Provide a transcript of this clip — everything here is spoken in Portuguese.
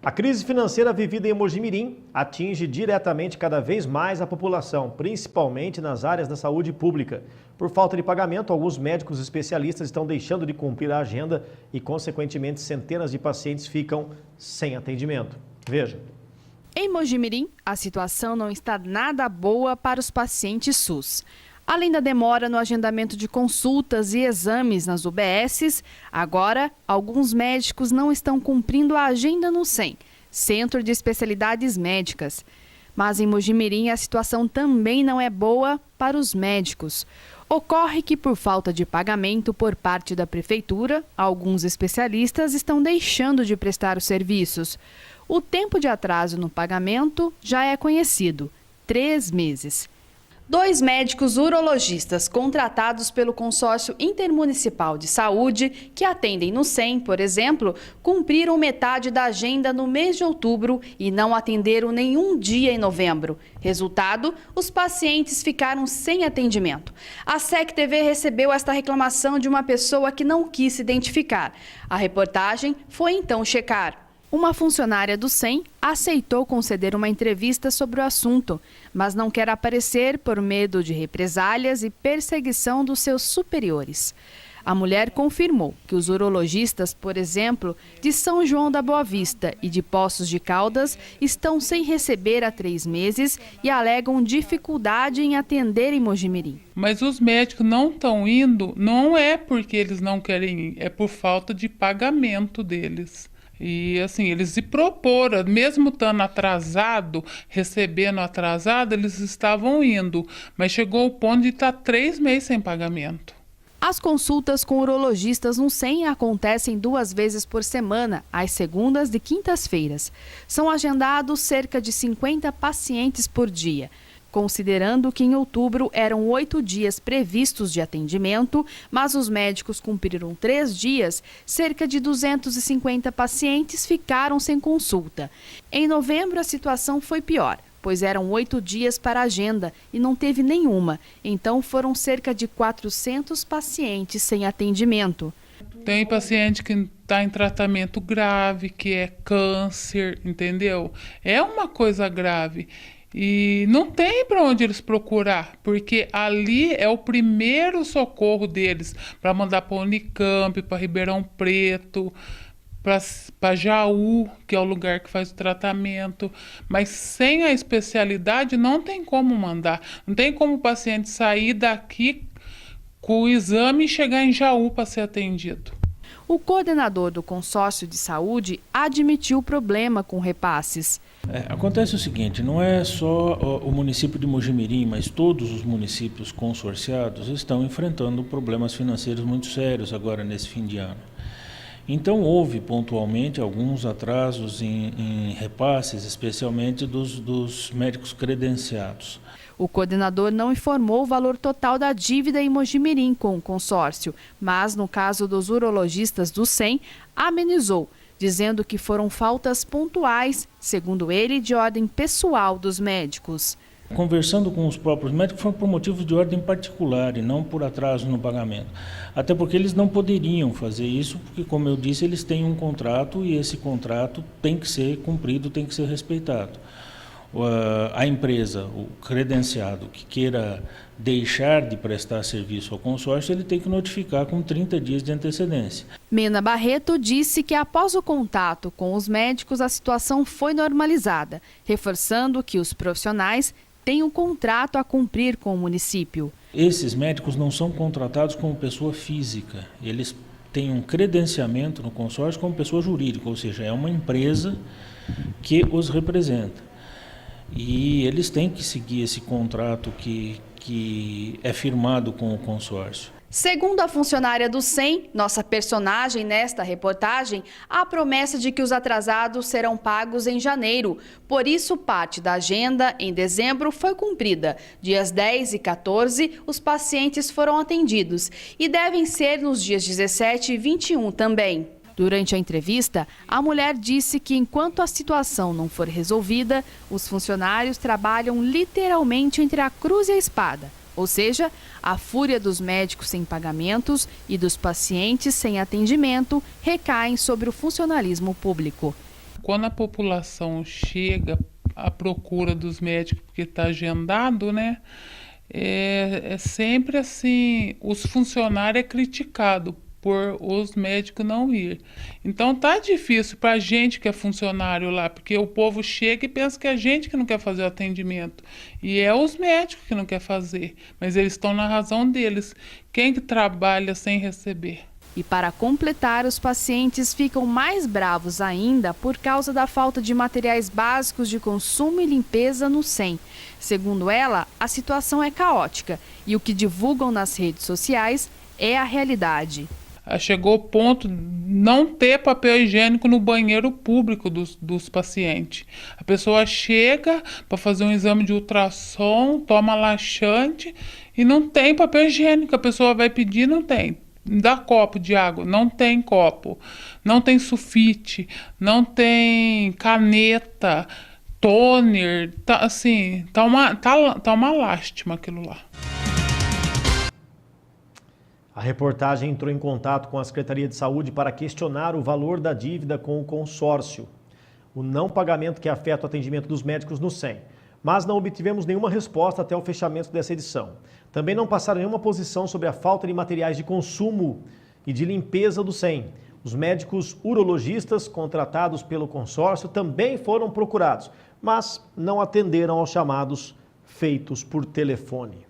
A crise financeira vivida em Mojimirim atinge diretamente cada vez mais a população, principalmente nas áreas da saúde pública. Por falta de pagamento, alguns médicos especialistas estão deixando de cumprir a agenda e, consequentemente, centenas de pacientes ficam sem atendimento. Veja. Em Mojimirim, a situação não está nada boa para os pacientes SUS. Além da demora no agendamento de consultas e exames nas UBSs, agora alguns médicos não estão cumprindo a agenda no CEM, Centro de Especialidades Médicas. Mas em Mojimirim a situação também não é boa para os médicos. Ocorre que, por falta de pagamento por parte da prefeitura, alguns especialistas estão deixando de prestar os serviços. O tempo de atraso no pagamento já é conhecido: 3 meses. 2 médicos urologistas contratados pelo Consórcio Intermunicipal de Saúde, que atendem no CEM, por exemplo, cumpriram metade da agenda no mês de outubro e não atenderam nenhum dia em novembro. Resultado, os pacientes ficaram sem atendimento. A SEC TV recebeu esta reclamação de uma pessoa que não quis se identificar. A reportagem foi então checar. Uma funcionária do CEM aceitou conceder uma entrevista sobre o assunto, mas não quer aparecer por medo de represálias e perseguição dos seus superiores. A mulher confirmou que os urologistas, por exemplo, de São João da Boa Vista e de Poços de Caldas, estão sem receber há 3 meses e alegam dificuldade em atender em Mojimirim. Mas os médicos não estão indo, não é porque eles não querem ir, é por falta de pagamento deles. E assim, eles se proporam, mesmo estando atrasado, recebendo atrasado, eles estavam indo. Mas chegou o ponto de estar 3 meses sem pagamento. As consultas com urologistas no CEM acontecem 2 vezes por semana, às segundas e quintas-feiras. São agendados cerca de 50 pacientes por dia. Considerando que em outubro eram 8 dias previstos de atendimento, mas os médicos cumpriram 3 dias, cerca de 250 pacientes ficaram sem consulta. Em novembro, a situação foi pior, pois eram 8 dias para a agenda e não teve nenhuma. Então foram cerca de 400 pacientes sem atendimento. Tem paciente que está em tratamento grave, que é câncer, entendeu? É uma coisa grave. E não tem para onde eles procurar, porque ali é o primeiro socorro deles para mandar para Unicamp, para Ribeirão Preto, para Jaú, que é o lugar que faz o tratamento. Mas sem a especialidade não tem como mandar. Não tem como o paciente sair daqui com o exame e chegar em Jaú para ser atendido. O coordenador do consórcio de saúde admitiu o problema com repasses. Acontece o seguinte, não é só o município de Mojimirim, mas todos os municípios consorciados estão enfrentando problemas financeiros muito sérios agora nesse fim de ano. Então houve pontualmente alguns atrasos em repasses, especialmente dos médicos credenciados. O coordenador não informou o valor total da dívida em Mojimirim com o consórcio, mas no caso dos urologistas do CEM, amenizou, dizendo que foram faltas pontuais, segundo ele, de ordem pessoal dos médicos. Conversando com os próprios médicos foi por motivos de ordem particular e não por atraso no pagamento. Até porque eles não poderiam fazer isso, porque, como eu disse, eles têm um contrato e esse contrato tem que ser cumprido, tem que ser respeitado. A empresa, o credenciado que queira deixar de prestar serviço ao consórcio, ele tem que notificar com 30 dias de antecedência. Mena Barreto disse que após o contato com os médicos a situação foi normalizada, reforçando que os profissionais têm um contrato a cumprir com o município. Esses médicos não são contratados como pessoa física, eles têm um credenciamento no consórcio como pessoa jurídica, ou seja, é uma empresa que os representa. E eles têm que seguir esse contrato que é firmado com o consórcio. Segundo a funcionária do CEM, nossa personagem nesta reportagem, há promessa de que os atrasados serão pagos em janeiro. Por isso, parte da agenda em dezembro foi cumprida. Dias 10 e 14, os pacientes foram atendidos e devem ser nos dias 17 e 21 também. Durante a entrevista, a mulher disse que enquanto a situação não for resolvida, os funcionários trabalham literalmente entre a cruz e a espada. Ou seja, a fúria dos médicos sem pagamentos e dos pacientes sem atendimento recaem sobre o funcionalismo público. quando a população chega à procura dos médicos porque está agendado, né? É sempre assim, os funcionários é criticado por os médicos não ir. Então tá difícil para a gente que é funcionário lá, porque o povo chega e pensa que é a gente que não quer fazer o atendimento. E é os médicos que não quer fazer, mas eles estão na razão deles. Quem que trabalha sem receber? E para completar, os pacientes ficam mais bravos ainda por causa da falta de materiais básicos de consumo e limpeza no SEM. Segundo ela, a situação é caótica e o que divulgam nas redes sociais é a realidade. Chegou ao ponto de não ter papel higiênico no banheiro público dos pacientes. A pessoa chega para fazer um exame de ultrassom, toma laxante e não tem papel higiênico. A pessoa vai pedir, não tem. Dá copo de água, não tem copo. Não tem sulfite, não tem caneta, toner. Tá uma lástima aquilo lá. A reportagem entrou em contato com a Secretaria de Saúde para questionar o valor da dívida com o consórcio, o não pagamento que afeta o atendimento dos médicos no SEM. Mas não obtivemos nenhuma resposta até o fechamento dessa edição. Também não passaram nenhuma posição sobre a falta de materiais de consumo e de limpeza do SEM. Os médicos urologistas contratados pelo consórcio também foram procurados, mas não atenderam aos chamados feitos por telefone.